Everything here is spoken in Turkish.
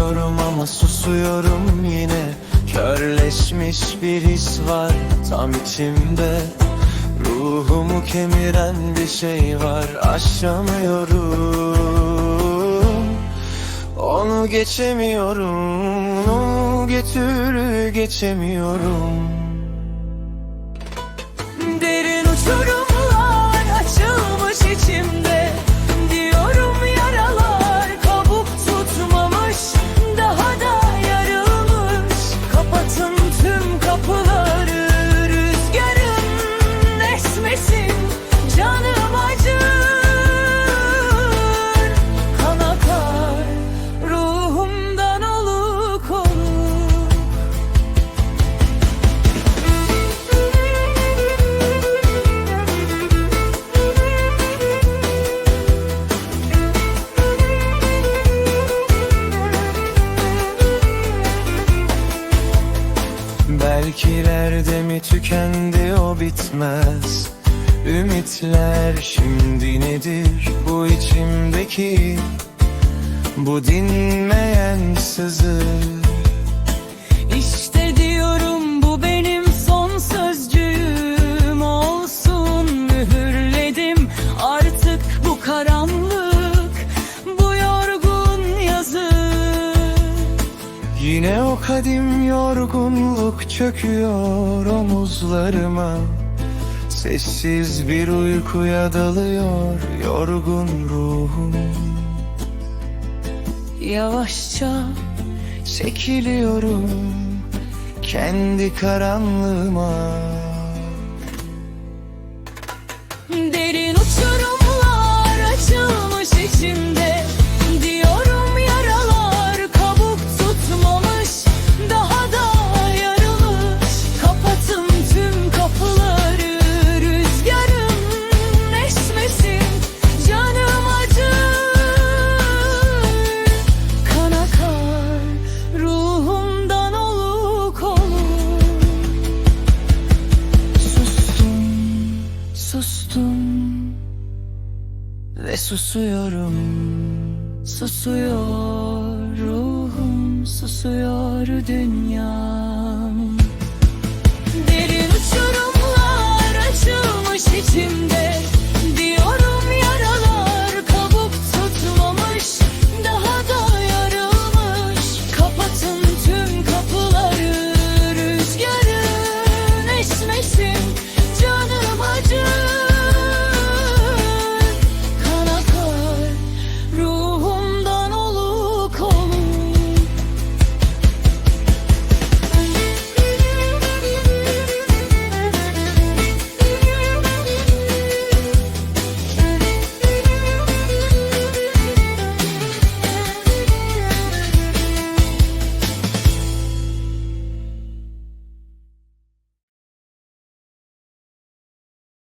Bağırıyorum ama susuyorum yine. Körleşmiş bir his var tam içimde. Ruhumu kemiren bir şey var, aşamıyorum. Onu geçemiyorum, onu türlü geçemiyorum. Derin uçurumlar açılmış içimde. Diyorum yaralar kabuk tutmamış, daha da yarılmış. Kapatın tüm kapıları, rüzgarın esmesin, canım acır. Kan akar ruhumdan oluk oluk. Belki ileride mi tükendi o bitmez ümitler. Şimdi nedir bu içimdeki, bu dinmeyen sızı? İşte diyorum bu benim son sözcüğüm olsun. Mühürledim artık bu karanlık, bu yorgun yazı. Yine o kadim yorgunluk çöküyor omuzlarıma. Sessiz bir uykuya dalıyor yorgun ruhum. Yavaşça Çekiliyorum kendi karanlığıma. derin uçurumlar açılmış içimde. Diyorum yaralar kabuk tutmamış, daha da yarılmış. Kapatın tüm kapıları, rüzgarın esmesin, canım acır. Kan akar ruhumdan oluk oluk. Sustum Ve susuyorum. Susuyor ruhum, susuyor dünya.